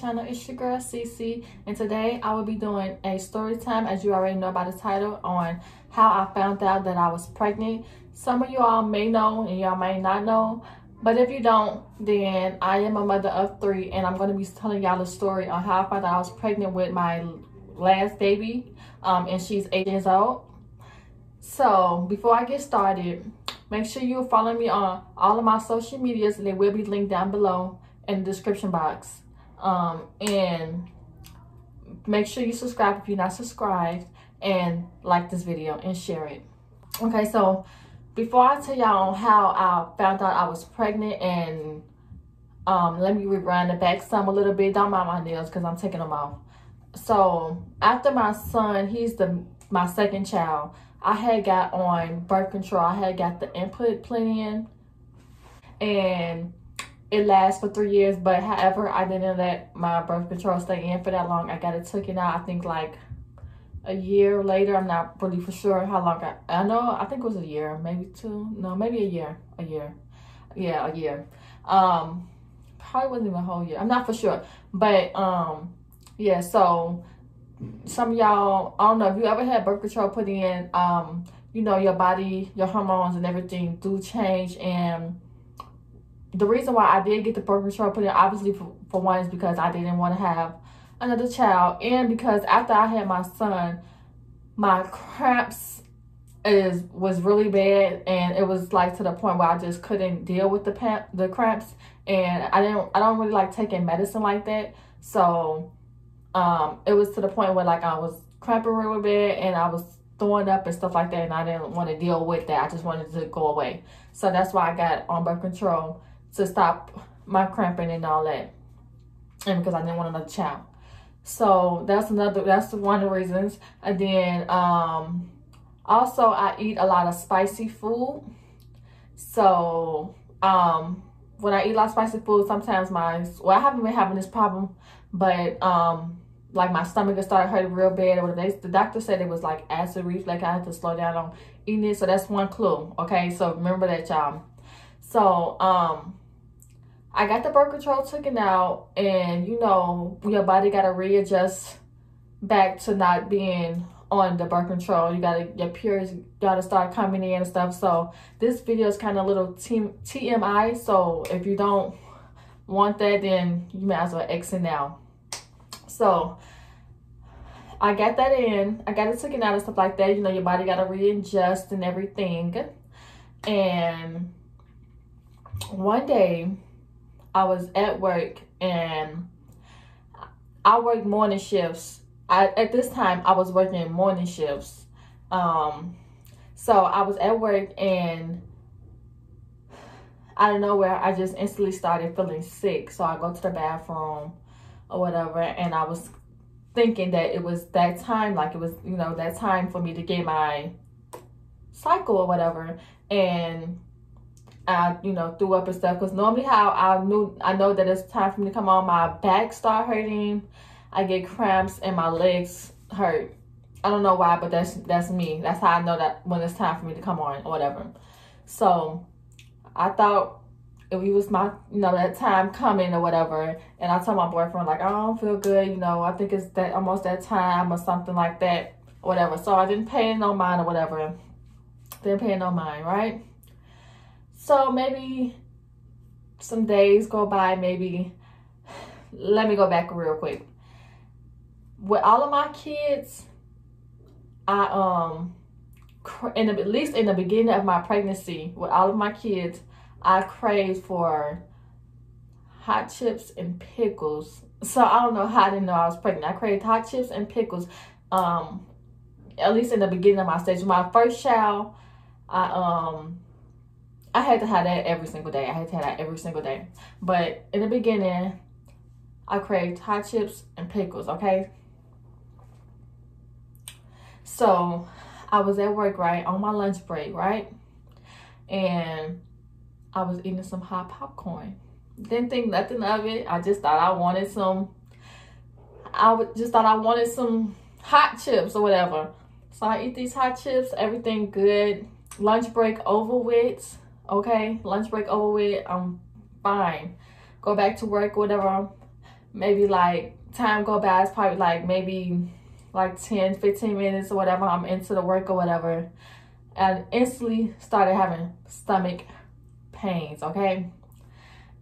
channel. It's your girl Cece, and today I will be doing a story time, as you already know by the title, on how I found out that I was pregnant. Some of you all may know and y'all may not know, but if you don't, then I am a mother of 3, and I'm going to be telling y'all a story on how I found out I was pregnant with my last baby, and she's 8 years old. So before I get started, make sure you follow me on all of my social medias. They will be linked down below in the description box. And make sure you subscribe if you're not subscribed, and like this video and share it. Okay, so before I tell y'all how I found out I was pregnant, and let me rewind it back some a little bit. Don't mind my nails because I'm taking them off. So after my son, he's my second child, I had got on birth control. I had got the input plan, and it lasts for 3 years. But however, I didn't let my birth control stay in for that long. I got it taken out, I think like a year later. I'm not really for sure how long. I think it was a year, maybe 2. No, maybe a year. Yeah, a year. Probably wasn't even a whole year. I'm not for sure. But yeah, so some of y'all, I don't know if you ever had birth control put in, you know, your body, your hormones and everything do change. And the reason why I did get the birth control put in, obviously for one, is because I didn't want to have another child, and because after I had my son, my cramps was really bad, and it was like to the point where I just couldn't deal with the cramps, and I don't really like taking medicine like that. So it was to the point where like I was cramping really bad, and I was throwing up and stuff like that, and I didn't want to deal with that. I just wanted to go away. So that's why I got on birth control, to stop my cramping and all that, and because I didn't want another child. So that's one of the reasons. And then also I eat a lot of spicy food. So when I eat a lot of spicy food, sometimes I haven't been having this problem, but like my stomach has started hurting real bad, or whatever. The doctor said it was like acid reflux. I had to slow down on eating it. So that's one clue. Okay, so remember that, y'all. So I got the birth control taken out, and you know, your body got to readjust back to not being on the birth control. Your periods got to start coming in and stuff. So this video is kind of a little TMI. So if you don't want that, then you might as well exit now. So I got that in. I got it taken out and stuff like that. You know, your body got to readjust and everything. And one day I was at work, and I work morning shifts. At this time, I was working morning shifts. So I was at work, and out of nowhere, I just instantly started feeling sick. So I go to the bathroom or whatever, and I was thinking that it was that time, like it was, you know, that time for me to get my cycle or whatever. And I, you know, threw up and stuff, because normally how I know that it's time for me to come on, my back start hurting, I get cramps, and my legs hurt. I don't know why, but that's me. That's how I know that when it's time for me to come on or whatever. So I thought it was my, you know, that time coming or whatever, and I told my boyfriend, like, I don't feel good, you know, I think it's that almost that time or something like that or whatever. So I didn't pay no mind or whatever. Didn't pay no mind, right? So maybe some days go by, maybe. Let me go back real quick. With all of my kids, I at least in the beginning of my pregnancy, with all of my kids, I craved for hot chips and pickles. So I don't know how I didn't know I was pregnant. I craved hot chips and pickles. At least in the beginning of my stage. My first child, I had to have that every single day. But in the beginning, I craved hot chips and pickles, okay? So I was at work, right, on my lunch break, right? And I was eating some hot popcorn. Didn't think nothing of it. I just thought I wanted some hot chips or whatever. So I eat these hot chips, everything good. Lunch break over with. Okay, lunch break over with. I'm fine. Go back to work, whatever. maybe like time go by, it's probably like maybe like 10-15 minutes or whatever, I'm into the work or whatever, and instantly started having stomach pains, okay?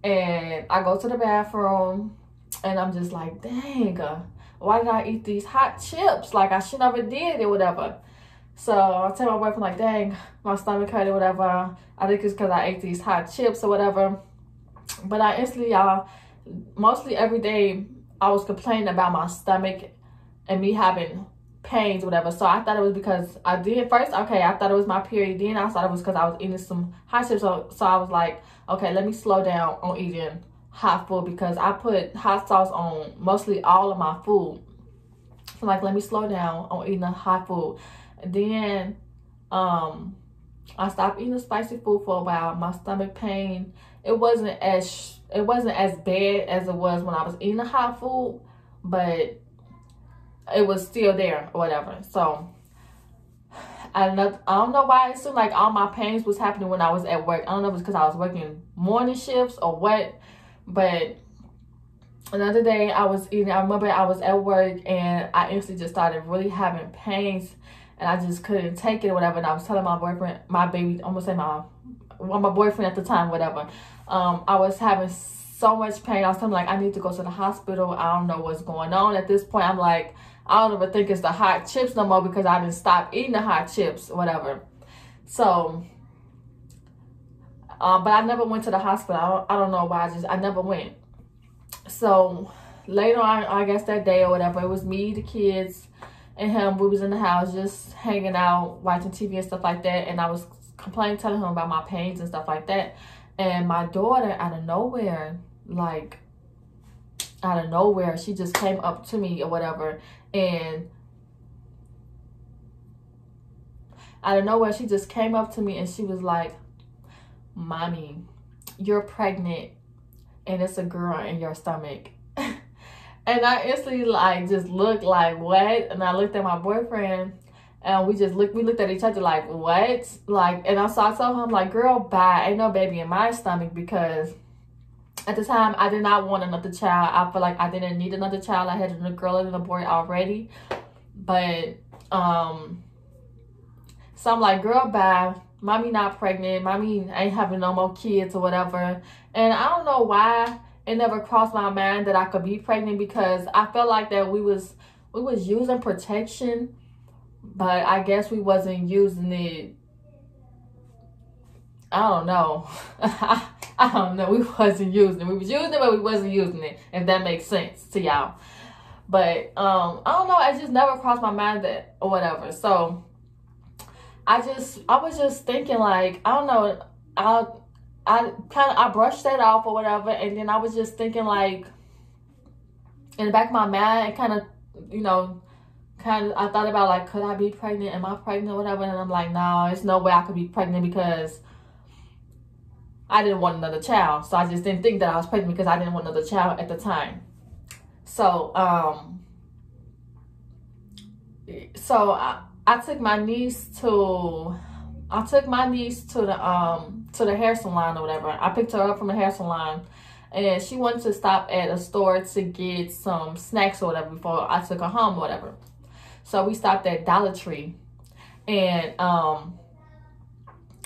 And I go to the bathroom and I'm just like, dang, why did I eat these hot chips? Like, I should never did or whatever. So I tell my boyfriend, like, dang, my stomach hurt or whatever. I think it's because I ate these hot chips or whatever. But I instantly, mostly every day, I was complaining about my stomach and me having pains or whatever. So I thought it was because I did first, okay, I thought it was my period. Then I thought it was because I was eating some hot chips. So I was like, okay, let me slow down on eating hot food, because I put hot sauce on mostly all of my food. So like, let me slow down on eating the hot food. And then I stopped eating the spicy food for a while. My stomach pain, it wasn't as bad as it was when I was eating the hot food, but it was still there or whatever. So I don't know why it seemed like all my pains was happening when I was at work. I don't know if it's because I was working morning shifts or what. But another day I remember I was at work and I instantly just started really having pains, and I just couldn't take it or whatever. And I was telling my boyfriend, my boyfriend at the time, whatever. I was having so much pain. I was telling him, like, I need to go to the hospital. I don't know what's going on. At this point, I'm like, I don't even think it's the hot chips no more, because I didn't stop eating the hot chips, whatever. So, but I never went to the hospital. I don't know why. I never went. So later on, I guess that day or whatever, it was me, the kids, and him. We was in the house just hanging out, watching TV and stuff like that. And I was telling him about my pains and stuff like that. And my daughter, out of nowhere, she just came up to me or whatever. And out of nowhere, she just came up to me and she was like, Mommy, you're pregnant and it's a girl in your stomach. And I instantly just looked like, what? And I looked at my boyfriend and we looked at each other like, what? And I told him, like, girl, bye, ain't no baby in my stomach, because at the time I did not want another child. I feel like I didn't need another child. I had a girl and a boy already. But so I'm like, girl, bye, mommy not pregnant, mommy ain't having no more kids or whatever. And I don't know why it never crossed my mind that I could be pregnant, because I felt like that we was using protection, but I guess we wasn't using it. I don't know. I don't know. We wasn't using it. We was using it, but we wasn't using it, if that makes sense to y'all. But I don't know. It just never crossed my mind that or whatever. So I was just thinking, like, I don't know. I brushed that off or whatever, and then I was just thinking, like, in the back of my mind, I thought about, like, could I be pregnant? Am I pregnant or whatever? And I'm like, no, there's no way I could be pregnant, because I didn't want another child. So I just didn't think that I was pregnant, because I didn't want another child at the time. So I took my niece to the hair salon or whatever. I picked her up from the hair salon, and she wanted to stop at a store to get some snacks or whatever before I took her home or whatever. So we stopped at Dollar Tree, and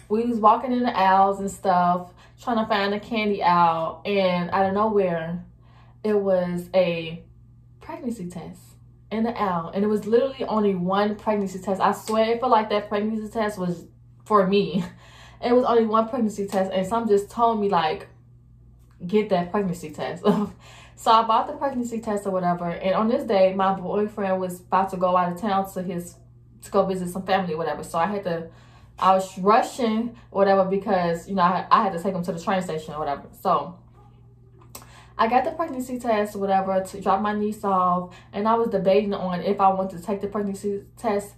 we was walking in the aisles and stuff, trying to find a candy aisle, and out of nowhere, it was a pregnancy test in the aisle. And it was literally only one pregnancy test. I swear, it felt like that pregnancy test was for me. It was only one pregnancy test, and some just told me, like, get that pregnancy test. So I bought the pregnancy test or whatever, and on this day, my boyfriend was about to go out of town to go visit some family or whatever. So I was rushing or whatever, because, I had to take him to the train station or whatever. So I got the pregnancy test or whatever to drop my niece off, and I was debating on if I wanted to take the pregnancy test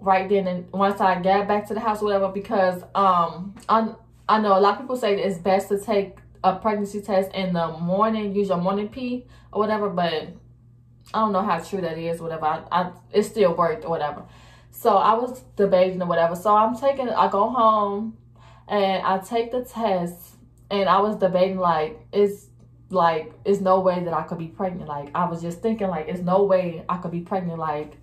right then and once I got back to the house or whatever, because I know a lot of people say that it's best to take a pregnancy test in the morning, use your morning pee or whatever, but I don't know how true that is or whatever. It still worked or whatever. So I was debating or whatever. So I go home and I take the test, and I was debating, like, like, it's no way that I could be pregnant. Like, I was just thinking, like, it's no way I could be pregnant. Like,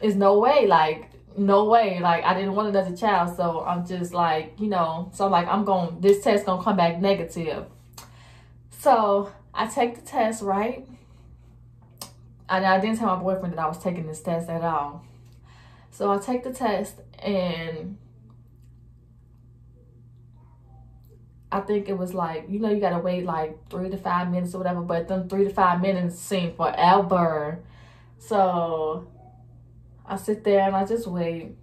it's no way. Like, no way. Like, I didn't want another child. So I'm just like, you know, so I'm like, this test gonna come back negative. So I take the test, right? And I didn't tell my boyfriend that I was taking this test at all. So I take the test, and I think it was like, you know, you gotta wait like 3 to 5 minutes or whatever, but them 3 to 5 minutes seemed forever. So I sit there and I just wait,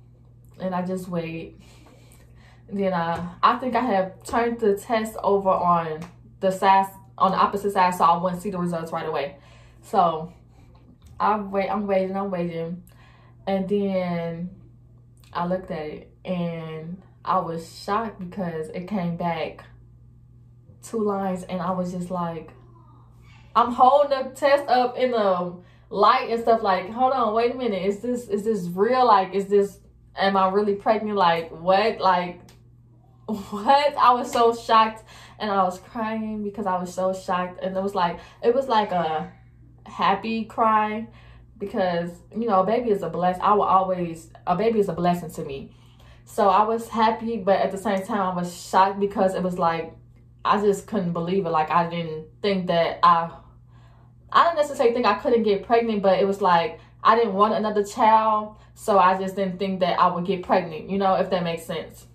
and I just wait. And then I think I have turned the test over on the side, on the opposite side, so I wouldn't see the results right away. So I'm waiting. And then I looked at it, and I was shocked because it came back 2 lines, and I was just like, I'm holding the test up in the light and stuff, like, hold on, wait a minute, is this real? Like, am I really pregnant? Like, what? Like, what? I was so shocked, and I was crying because I was so shocked. And it was like a happy cry, because, you know, a baby is a blessing. A baby is a blessing to me. So I was happy, but at the same time I was shocked, because it was like, I just couldn't believe it. Like, I didn't think that I didn't necessarily think I couldn't get pregnant, but it was like, I didn't want another child, so I just didn't think that I would get pregnant, you know, if that makes sense.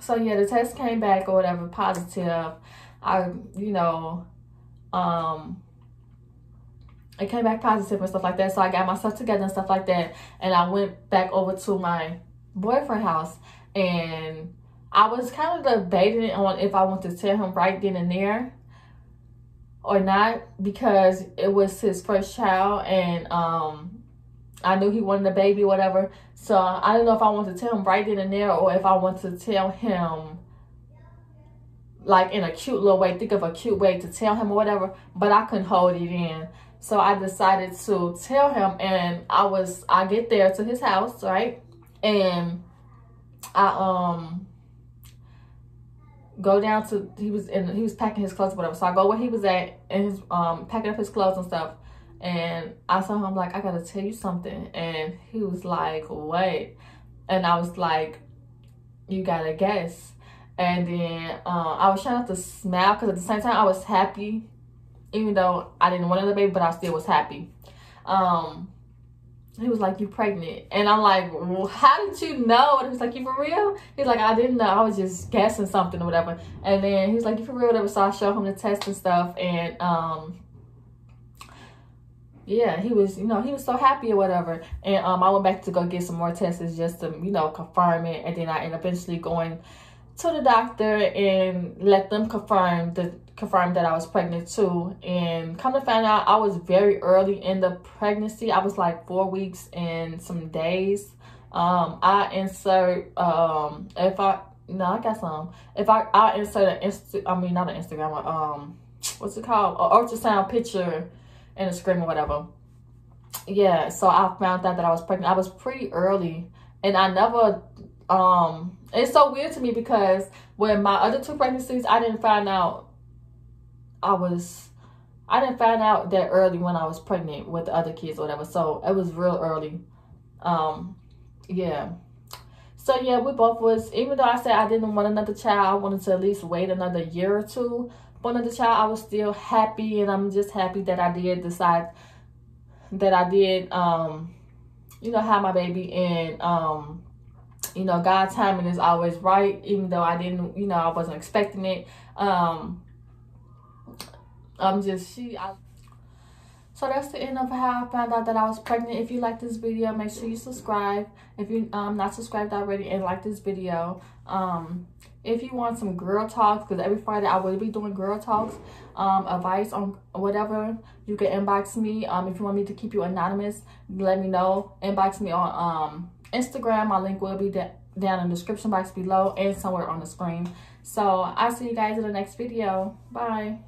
So yeah, the test came back or whatever, positive. It came back positive and stuff like that. So I got myself together and stuff like that, and I went back over to my boyfriend's house, and I was kind of debating on if I want to tell him right then and there or not, because it was his first child, and I knew he wanted a baby or whatever. So I don't know if I want to tell him right then and there, or if I want to tell him like in a cute little way, think of a cute way to tell him or whatever, but I couldn't hold it in. So I decided to tell him, and I get there to his house, right? And I go down to, he was packing his clothes or whatever. So I go where he was at, and he's packing up his clothes and stuff. And I told him, like, I gotta tell you something. And he was like, what? And I was like, you gotta guess. And then I was trying not to smile, because at the same time I was happy, even though I didn't want another baby, but I still was happy. He was like, you pregnant? And I'm like, well, how did you know? And he was like, you for real? He's like, I didn't know, I was just guessing something or whatever. And then he was like, you for real, whatever. So I showed him the test and stuff, and yeah, he was, you know, he was so happy or whatever. And I went back to go get some more tests just to, you know, confirm it. And then I ended up eventually going to the doctor and let them confirm that I was pregnant too. And come to find out, I was very early in the pregnancy. I was like 4 weeks and some days. I insert what's it called, an ultrasound picture in the screen or whatever. Yeah, so I found out that I was pregnant. I was pretty early, and I never it's so weird to me, because when my other 2 pregnancies, I didn't find out that early when I was pregnant with the other kids or whatever. So it was real early. Yeah. So yeah, we both was, even though I said I didn't want another child, I wanted to at least wait another year or 2 for another child, I was still happy. And I'm just happy that I did decide that I did, you know, have my baby. And, you know, God's timing is always right, even though I didn't, you know, I wasn't expecting it. So that's the end of how I found out that I was pregnant. If you like this video, make sure you subscribe. If you're not subscribed already and like this video. If you want some girl talks, because every Friday I will be doing girl talks, advice on whatever, you can inbox me. If you want me to keep you anonymous, let me know. Inbox me on Instagram. My link will be down in the description box below and somewhere on the screen. So I'll see you guys in the next video. Bye.